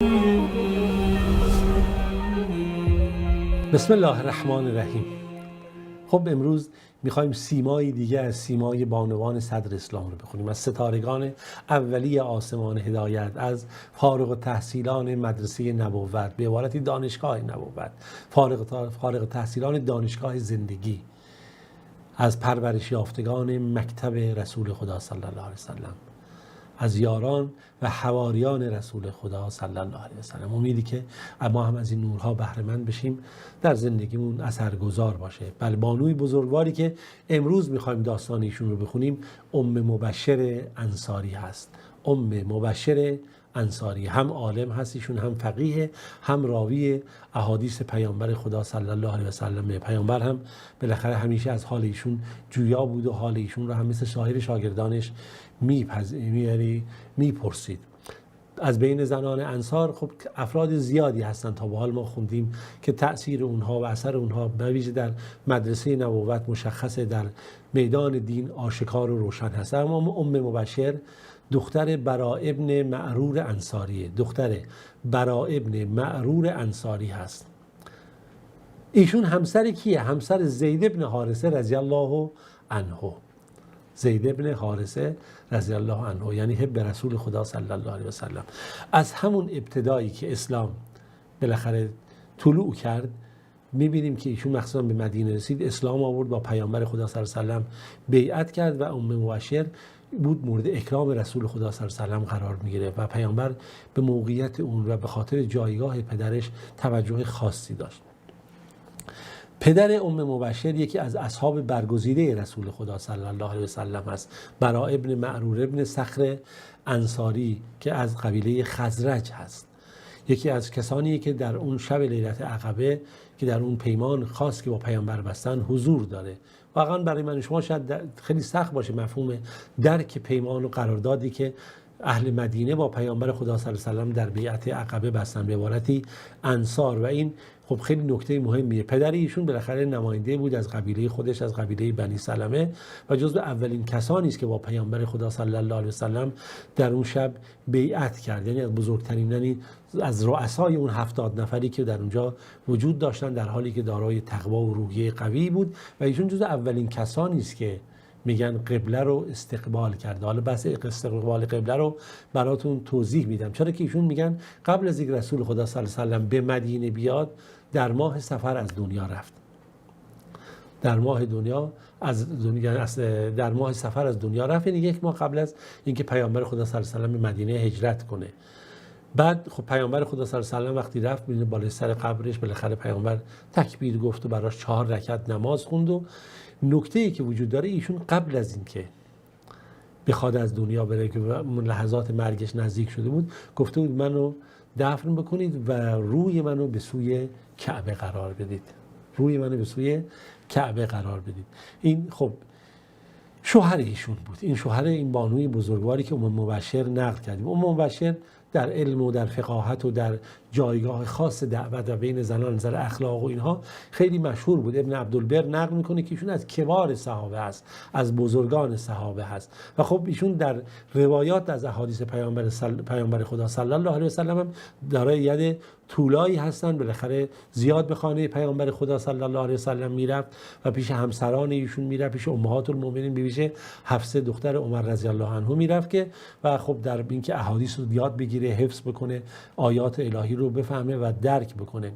بسم الله الرحمن الرحیم. خب امروز میخوایم سیمایی دیگه از سیمای بانوان صدر اسلام رو بخونیم، از ستارگان اولیه آسمان هدایت، از فارغ التحصیلان مدرسه نبوت، به عبارتی دانشگاه نبوت، فارغ التحصیلان دانشگاه زندگی، از پرورش یافتگان مکتب رسول خدا صلی الله علیه وسلم، از یاران و حواریان رسول خدا صلی الله علیه وسلم. امیدی که ما هم از این نورها بهره مند بشیم، در زندگیمون اثرگذار باشه. بله، بانوی بزرگواری که امروز میخوایم داستان ایشون رو بخونیم ام مبشر انصاری هست. ام مبشر انصاری هم عالم هست ایشون، هم فقیه، هم راوی احادیث پیامبر خدا صلی الله علیه وسلم. پیامبر هم بالاخره همیشه از حال ایشون جویا بود و حال ایشون رو هم مثل سایر شاگردانش میپرسید. از بین زنان انصار خب افراد زیادی هستند، تا به حال ما خوندیم که تأثیر اونها و اثر اونها به ویژه در مدرسه نبوت مشخصه، در میدان دین آشکار و روشن هست. اما ام مبشر دختر برا ابن معرور انصاریه، دختر برا ابن معرور انصاری هست. ایشون همسر کیه؟ همسر زید ابن حارثه رضی الله عنه. زید ابن حارثه رضی الله عنه یعنی حب رسول خدا صلی الله علیه وسلم. از همون ابتدایی که اسلام بالاخره طلوع کرد میبینیم که ایشون مخصوصا به مدینه رسید، اسلام آورد، با پیامبر خدا صلی الله علیه وسلم بیعت کرد و ام مبشر بود مورد اکرام رسول خدا صلی الله علیه وسلم قرار میگیره و پیامبر به موقعیت اون و به خاطر جایگاه پدرش توجه خاصی داشت. پدر ام مبشر یکی از اصحاب برگزیده رسول خدا صلی الله علیه وسلم است، برا ابن معرور ابن صخر انصاری که از قبیله خزرج هست. یکی از کسانی که در اون شب لیلت عقبه که در اون پیمان خاص که با پیامبر بستن حضور داره. واقعا برای من شما شاید خیلی سخت باشه مفهوم درک پیمان و قراردادی که اهل مدینه با پیامبر خدا صلی الله علیه وسلم در بیعت عقبه بستن، به عبارتی انصار. و این خب خیلی نکته مهمیه. پدر ایشون بالاخره نماینده بود از قبیله خودش، از قبیله بنی سلمه، و جزو اولین کسانی است که با پیامبر خدا صلی الله علیه وسلم در اون شب بیعت کرد. یعنی از بزرگترین، یعنی از رؤسای اون 70 نفری که در اونجا وجود داشتن، در حالی که دارای تقوا و روحیه قوی بود. و ایشون جزو اولین کسانی است که میگن قبله رو استقبال کرده. حالا بحث استقبال قبله رو براتون توضیح میدم، چرا که ایشون میگن قبل از اینکه رسول خدا صلی الله علیه وسلم به مدینه بیاد در ماه صفر از دنیا رفت. در ماه صفر از دنیا رفت، یعنی یک ماه قبل از اینکه پیامبر خدا صلی الله علیه وسلم به مدینه هجرت کنه. بعد خب پیامبر خدا صلی الله علیه وسلم وقتی رفت ببینید بالای سر قبرش بالاخره پیامبر تکبیر گفت و براش 4 رکعت نماز خوند. و نکته‌ای که وجود داره، ایشون قبل از اینکه بخواد از دنیا بره که لحظات مرگش نزدیک شده بود، گفته بود منو دفن بکنید و روی منو به سوی کعبه قرار بدید. روی منو به سوی کعبه قرار بدید. این خب شوهر ایشون بود. این شوهر این بانوی بزرگواری که ام مبشر نقل کردیم. ام مبشر در علم و در فقاهت و در جایگاه خاص دعوت و بین زنان نظر اخلاق و اینها خیلی مشهور بود. ابن عبدالبر نقل میکنه که ایشون از کبار صحابه هست، از بزرگان صحابه هست. و خب ایشون در روایات از احادیث پیامبر خدا صلی الله علیه وسلم هم دارای ید طولایی هستن. بالاخره زیاد به خانه پیامبر خدا صلی الله علیه وسلم میرفت و پیش همسران ایشون میرفت، پیش امهات المؤمنین، بیشه حفصه دختر عمر رضی الله عنه میرفت که و خب در اینکه احادیث رو یاد بگیره، حفظ بکنه، آیات الهی رو بفهمه و درک بکنه.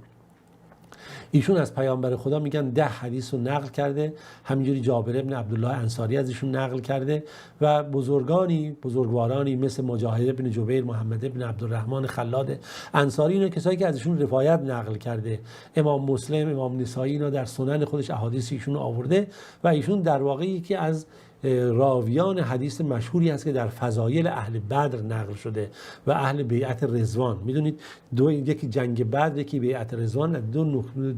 ایشون از پیامبر خدا میگن 10 حدیث رو نقل کرده. همینجوری جابر ابن عبدالله انصاری از ایشون نقل کرده و بزرگوارانی مثل مجاهد ابن جبیر، محمد ابن عبدالرحمن خلاد انصاری، اینا کسایی که از ایشون روایت نقل کرده. امام مسلم، امام نسائی اینا در سنن خودش احادیث ایشون آورده و ایشون در واقعی که از راویان حدیث مشهوری هست که در فضایل اهل بدر نقل شده و اهل بیعت رضوان. میدونید یکی جنگ بدر، یکی بیعت رضوان،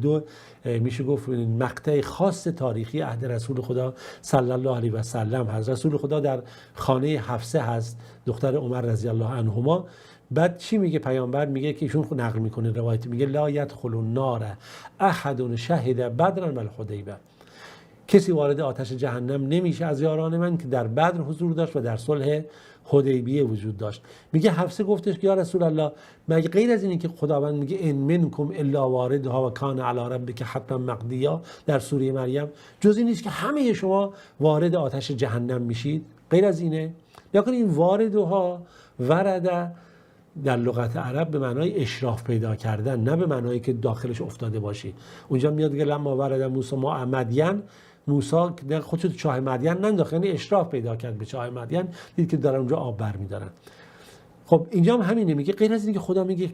دو میشه گفت مقطع خاص تاریخی عهد رسول خدا صلی الله علیه و سلم هست. رسول خدا در خانه حفصه هست، دختر عمر رضی الله عنهما. بعد چی میگه پیامبر؟ میگه که ایشون نقل میکنه روایت، میگه لا یدخل النار احد شهد بدرا و الحدیبه. کسی وارد آتش جهنم نمیشه از یاران من که در بدر حضور داشت و در صلح حدیبیه وجود داشت. میگه حفصه گفتش که یا رسول الله، مگه غیر از اینه که خداوند میگه ان منکم الا واردها و کان علی ربک حتما مقضیا در سوره مریم، جز این نیست که همه شما وارد آتش جهنم میشید؟ غیر از اینه؟ نکنه این واردها ورده در لغت عرب به معنای اشراف پیدا کردن، نه به معنایی که داخلش افتاده باشی. اونجا میاد که لما ورد موسی ما مدین، موسی خودش تو چاه مدین ننداخت، یعنی اشراف پیدا کرد به چاه مدین، دید که دارن اونجا آب برمیدارن. خب اینجا هم همینه، میگه غیر از اینکه خدا میگه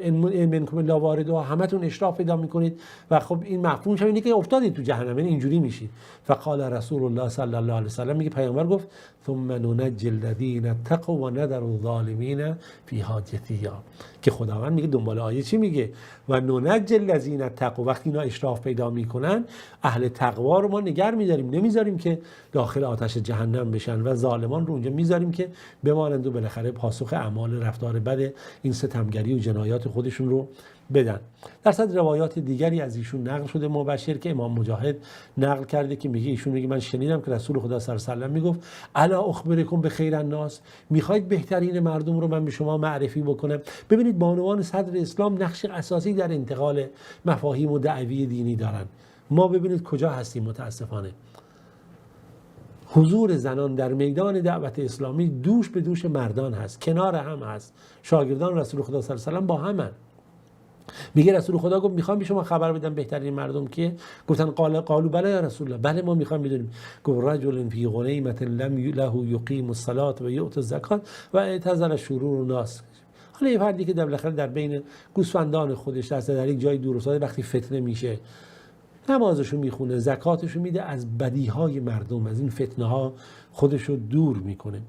ان منکم الا واردها، همتون اشراف پیدا میکنید و خب این مفهومش اینه که افتادید تو جهنم، یعنی اینجوری میشید. فقال رسول الله صلی الله علیه و سلم، میگه پیامبر گفت ثم ننجی الذین اتقوا و نذر الظالمین فیها جثیا، که خداوند میگه دنبال آیه چی میگه؟ و ننجی الذین اتقوا، وقتی اینا اشراف پیدا میکنن اهل تقوا رو ما نگه میداریم، نمیذاریم که داخل آتش جهنم بشن و ظالمان رو اونجا میذاریم که بمانند و بالاخره پاسخ اعمال رفتار بد این ستمگری و جنایات خودشون رو بدن. در صد روایات دیگری از ایشون نقل شده مبشر که امام مجاهد نقل کرده که میگه ایشون میگه من شنیدم که رسول خدا صلی الله علیه و سلم میگفت الا اخبرکم بخیر الناس، میخواید بهترین مردم رو من به شما معرفی بکنم؟ ببینید بانوان صدر اسلام نقش اساسی در انتقال مفاهیم و دعوی دینی دارن. ما ببینید کجا هستیم متاسفانه. حضور زنان در میدان دعوت اسلامی دوش به دوش مردان هست، کنار هم هست. شاگردان رسول خدا صلی الله علیه و سلم با همن. میگه رسول خدا گفت میخوام به شما خبر بدم بهترین مردم که؟ گفتن قالوا بله یا رسول الله، بله ما میخوام بدونیم. گفت رجل فی غنیمة لم له یقیم الصلاة و یؤتی الزکات و اعتزل شرور الناس. حالا یه فردی که بالاخره در بین گوسفندان خودش در یک جای دور افتاده، وقتی فتنه میشه نمازشو میخونه، زکاتشو میده، از بدیهای مردم، از این فتنه ها خودشو دور میکنه.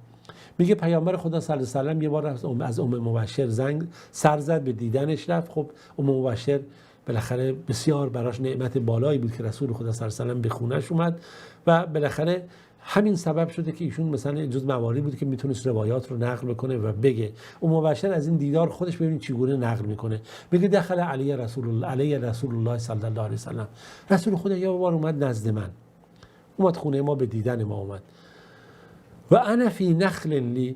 میگه پیامبر خدا صلی الله علیه و سلم یه بار از مبشر سر زد، به دیدنش رفت. خب مبشر بالاخره بسیار براش نعمت بالایی بود که رسول خدا صلی الله علیه و سلم به خونه‌اش اومد و بالاخره همین سبب شده که ایشون مثلا جز مواردی بود که میتونست روایات رو نقل بکنه و بگه. مبشر از این دیدار خودش ببینید چگونه نقل میکنه. میگه دخل علی رسول الله صلی الله علیه و سلم، رسول خدا یه بار اومد نزد من، اومد خونه ما، به دیدن ما اومد. و انا فی نخل لی،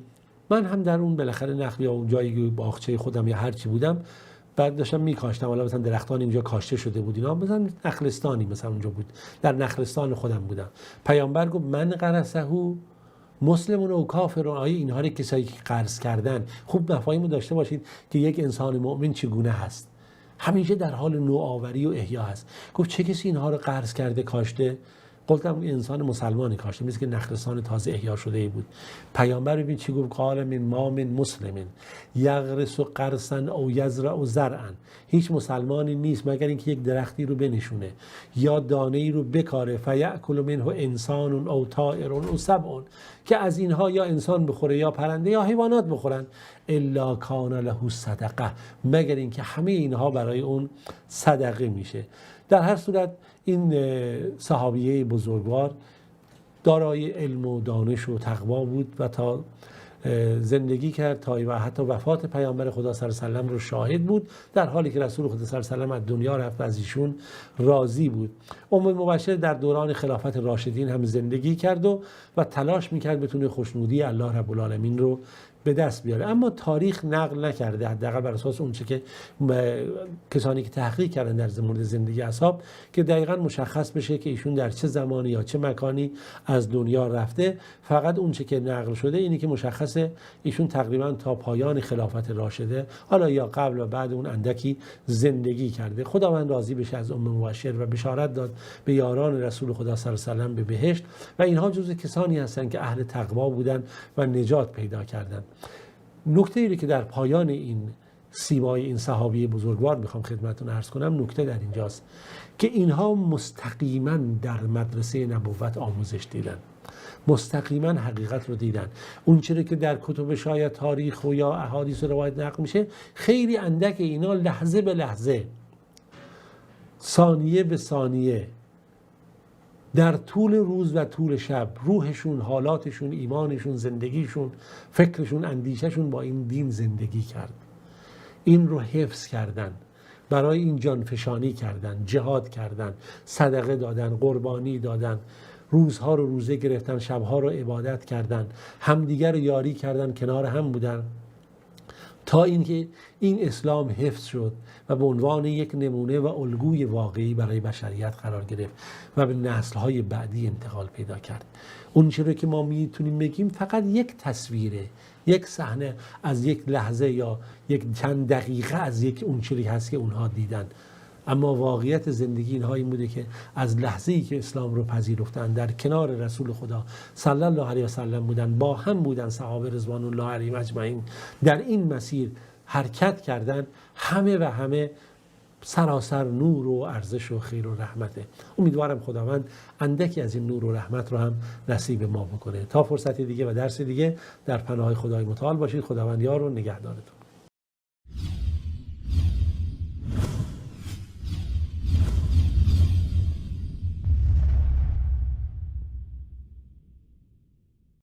من هم در اون بالاخره نخل یا اون جایی باغچه خودم یا هر چی بودم، بعد داشتم میکاشتم، حالا مثلا درختان اینجا کاشته شده بود، اینا مثلا نخلستانی مثلا اونجا بود، در نخلستان خودم بودم. پیامبر گفت من غرسه مسلمون و کافرون، آیه اینها رو کسایی که قرض کردن. خوب مفاهیمو داشته باشید که یک انسان مؤمن چگونه هست، همیشه در حال نوآوری و احیا هست. گفت چه کسی اینها رو قرض کرده کاشته؟ گفتم انسان مسلمانی کاشته، مثل که نخلستان تازه احیا شده ای بود. پیامبر ببین چی گفت؟ قال من ما من مسلمین یغرس قرصا او یزرع زرعا، هیچ مسلمانی نیست مگر اینکه یک درختی رو بنشونه یا دانه ای رو بکاره، فیأکل منه انسان او طائر او سبع، که از اینها یا انسان بخوره یا پرنده یا حیوانات بخورن، الا کان له صدقه، مگر اینکه همه اینها برای اون صدقه میشه. در هر صورت این صحابیه بزرگوار دارای علم و دانش و تقوا بود و تا زندگی کرد تا و حتی وفات پیامبر خدا صلی الله علیه و سلم رو شاهد بود، در حالی که رسول خدا صلی الله علیه و سلم از دنیا رفت و از ایشون راضی بود. مبشر در دوران خلافت راشدین هم زندگی کرد و تلاش میکرد بتونه خوشنودی الله رب العالمین رو به دست بیاره، اما تاریخ نقل نکرده، حداقل بر اساس اون چه که کسانی که تحقیق کردن در مورد زندگی اصحاب، که دقیقاً مشخص بشه که ایشون در چه زمانی یا چه مکانی از دنیا رفته. فقط اون چه که نقل شده اینی که مشخصه ایشون تقریباً تا پایان خلافت راشده، حالا یا قبل و بعد اون اندکی زندگی کرده. خداوند راضی بشه از مبشر و بشارت داد به یاران رسول خدا صلی الله علیه و سلم به بهشت، و اینها جزو کسانی هستند که اهل تقوا بودن و نجات پیدا کردند. نکته ای که در پایان این سیمای این صحابی بزرگوار میخوام خدمتتون عرض کنم، نکته در اینجاست که اینها مستقیما در مدرسه نبوت آموزش دیدن، مستقیما حقیقت رو دیدن. اون چیزی که در کتب شاید تاریخ و یا احادیث و روایت نقل میشه، خیلی اندک اینا لحظه به لحظه، ثانیه به ثانیه، در طول روز و طول شب روحشون، حالاتشون، ایمانشون، زندگیشون، فکرشون، اندیششون با این دین زندگی کرد. این رو حفظ کردن، برای این جانفشانی کردن، جهاد کردن، صدقه دادن، قربانی دادن روزها رو روزه گرفتن، شبها رو عبادت کردن، همدیگر رو یاری کردن، کنار هم بودن، تا اینکه این اسلام حفظ شد و به عنوان یک نمونه و الگوی واقعی برای بشریت قرار گرفت و به نسل‌های بعدی انتقال پیدا کرد. اون چیزی که ما میتونیم بگیم فقط یک تصویره، یک صحنه از یک لحظه یا یک چند دقیقه از یک اون چیزی هست که اونها دیدن. اما واقعیت زندگی اینها این بوده که از لحظه‌ای که اسلام رو پذیرفتن، در کنار رسول خدا صلی الله علیه و سلم بودن، با هم بودن، صحابه رضوان الله علیهم اجمعین در این مسیر حرکت کردن، همه سراسر نور و ارزش و خیر و رحمته. امیدوارم خداوند اندکی از این نور و رحمت رو هم نصیب ما بکنه. تا فرصت دیگه و درس دیگه در پناه خدای متعال باشید. خداوند یار و نگهدارتون.